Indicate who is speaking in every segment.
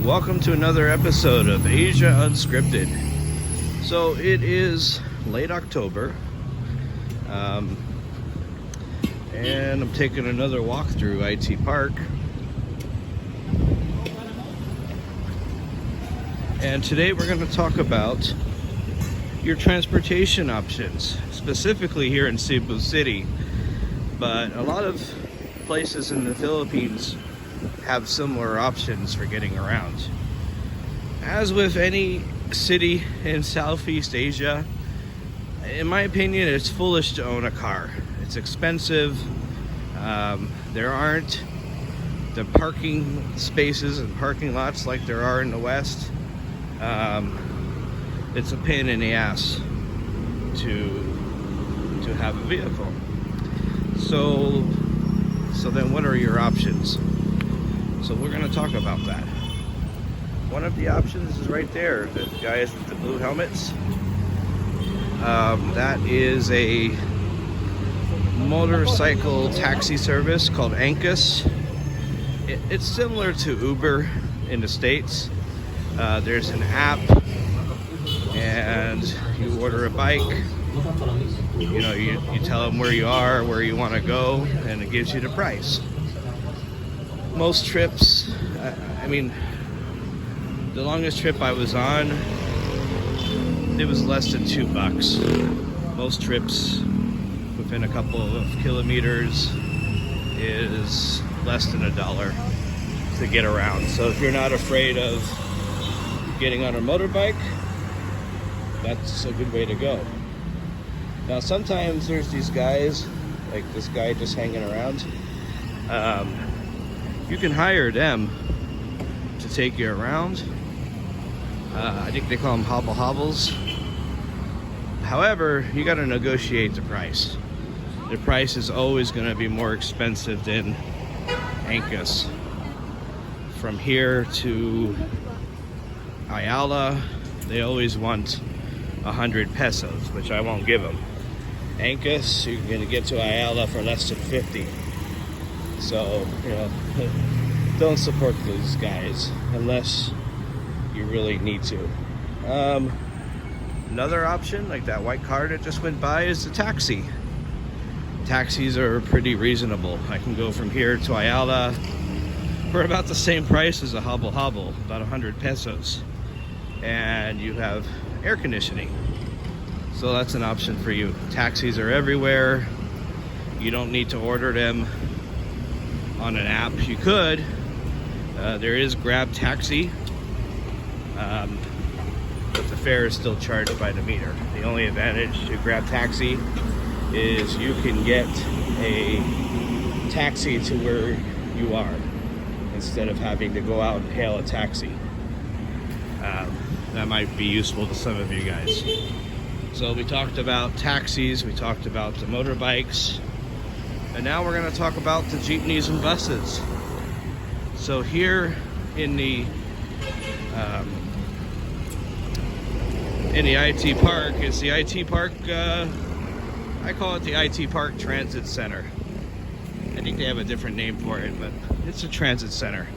Speaker 1: Welcome to another episode of Asia Unscripted. So it is late October, and I'm taking another walk through IT Park. And today we're going to talk about your transportation options, specifically here in Cebu City. But a lot of places in the Philippines have similar options for getting around. As with any city in Southeast Asia, in my opinion, it's foolish to own a car. It's expensive. There aren't the parking spaces and parking lots like there are in the West. It's a pain in the ass to have a vehicle. So then what are your options? So we're going to talk about that. One of the options is right there, the guys with the blue helmets. That is a motorcycle taxi service called Ankus. It's similar to Uber in the States. There's an app and you order a bike. You know, you tell them where you are, where you want to go, and it gives you the price. Most trips, I mean, the longest trip I was on, it was less than $2. Most trips within a couple of kilometers is less than $1 to get around. So if you're not afraid of getting on a motorbike, that's a good way to go. Now sometimes there's these guys, like this guy just hanging around. You can hire them to take you around. I think they call them hobbles. However, you got to negotiate the price. The price is always going to be more expensive than Ankus. From here to Ayala, they always want 100 pesos, which I won't give them. Ankus, you're going to get to Ayala for less than 50. So, you know, don't support those guys unless you really need to. Another option, like that white car that just went by, is a taxi. Taxis are pretty reasonable. I can go from here to Ayala for about the same price as a hobble, about 100 pesos. And you have air conditioning. So that's an option for you. Taxis are everywhere. You don't need to order them on an app. You could. There is Grab Taxi. But the fare is still charged by the meter. The only advantage to Grab Taxi is you can get a taxi to where you are instead of having to go out and hail a taxi. That might be useful to some of you guys. So we talked about taxis, we talked about the motorbikes, and now we're going to talk about the jeepneys and buses. So here in the IT Park, it's the IT Park, I call it the IT Park Transit Center. I think they have a different name for it, but it's a transit center,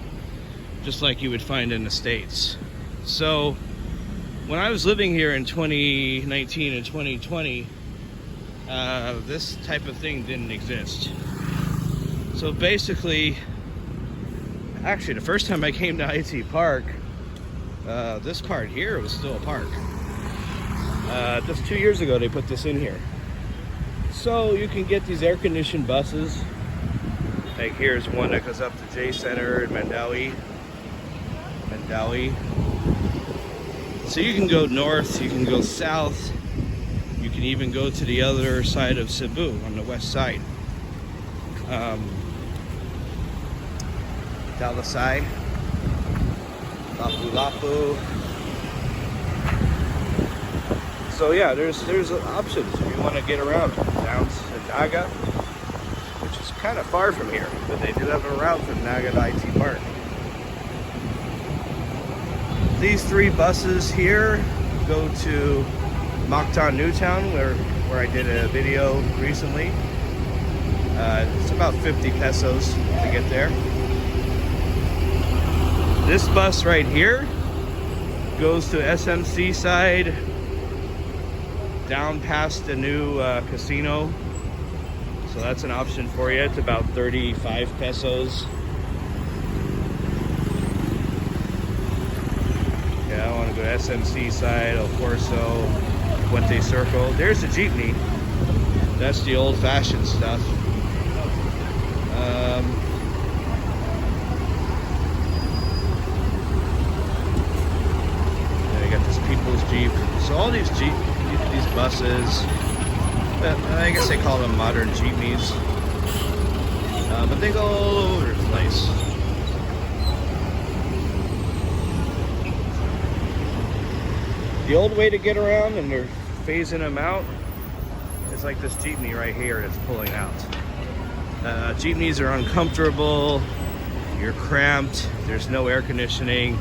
Speaker 1: just like you would find in the States. So when I was living here in 2019 and 2020, this type of thing didn't exist. So basically, actually the first time I came to IT Park, this part here was still a park. Just 2 years ago they put this in here. So you can get these air-conditioned buses. Like here's one that goes up to J Center in Mandawi. So you can go north, you can go south, you can even go to the other side of Cebu on the west side. Talisay, Lapu-Lapu. So yeah, there's options if you want to get around down to Naga, which is kind of far from here, but they do have a route from Naga to IT Park. These three buses here go to Mactan Newtown, where I did a video recently. It's about 50 pesos to get there. This bus right here goes to SMC side, down past the new casino. So that's an option for you. It's about 35 pesos. Yeah, I want to go to SMC side, El Corso, Puente Circle. There's the jeepney. That's the old-fashioned stuff. Yeah, you got this People's Jeep. So all these these buses, I guess they call them modern jeepneys, but they go all over the place. The old way to get around, and they're phasing them out, is like this jeepney right here that's pulling out. Jeepneys are uncomfortable, you're cramped, there's no air conditioning.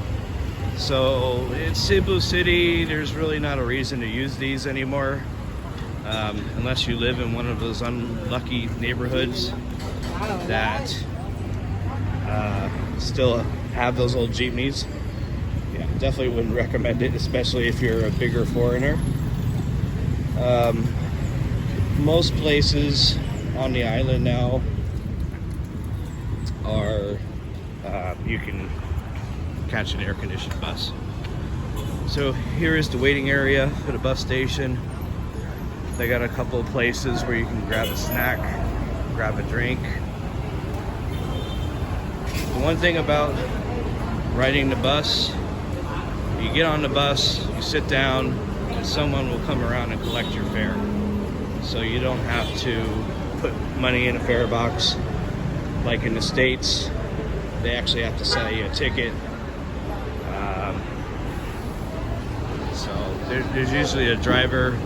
Speaker 1: So in Cebu City, there's really not a reason to use these anymore, unless you live in one of those unlucky neighborhoods that still have those old jeepneys. Yeah, definitely wouldn't recommend it, especially if you're a bigger foreigner. Most places on the island now are you can catch an air-conditioned bus. So here is the waiting area for the bus station. They got a couple of places where you can grab a snack, grab a drink. The one thing about riding the bus, you get on the bus, you sit down, and someone will come around and collect your fare. So you don't have to put money in a fare box like in the States. They actually have to sell you a ticket. So there's usually a driver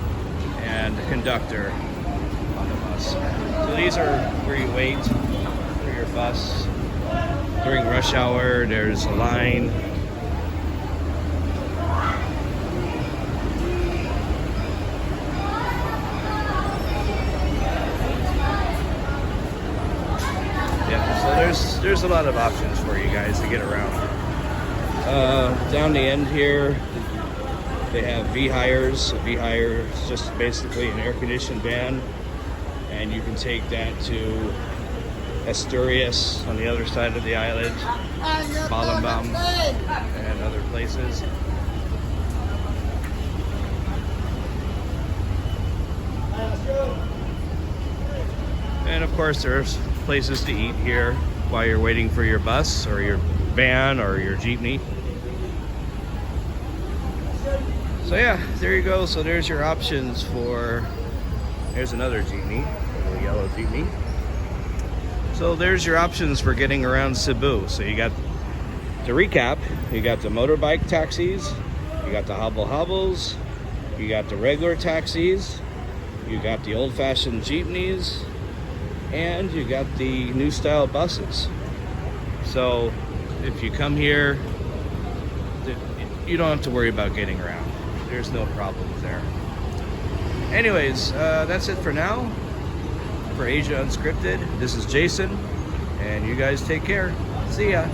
Speaker 1: and a conductor on the bus. So these are where you wait for your bus. During rush hour, there's a line. Yeah, so there's a lot of options for you guys to get around. Down the end here, they have V-Hires. A V-Hire is just basically an air-conditioned van, and you can take that to Asturias on the other side of the island, Palembang, and other places. And of course, there's places to eat here while you're waiting for your bus or your van or your jeepney. So yeah, there you go. So there's your options for, there's another jeepney, a little yellow jeepney. So there's your options for getting around Cebu. So you got, to recap, you got the motorbike taxis, you got the hobble hobbles, you got the regular taxis, you got the old-fashioned jeepneys, and you got the new style buses. So if you come here, you don't have to worry about getting around. There's no problems there. Anyways, that's it for now. For Asia Unscripted, this is Jason, and you guys take care. See ya.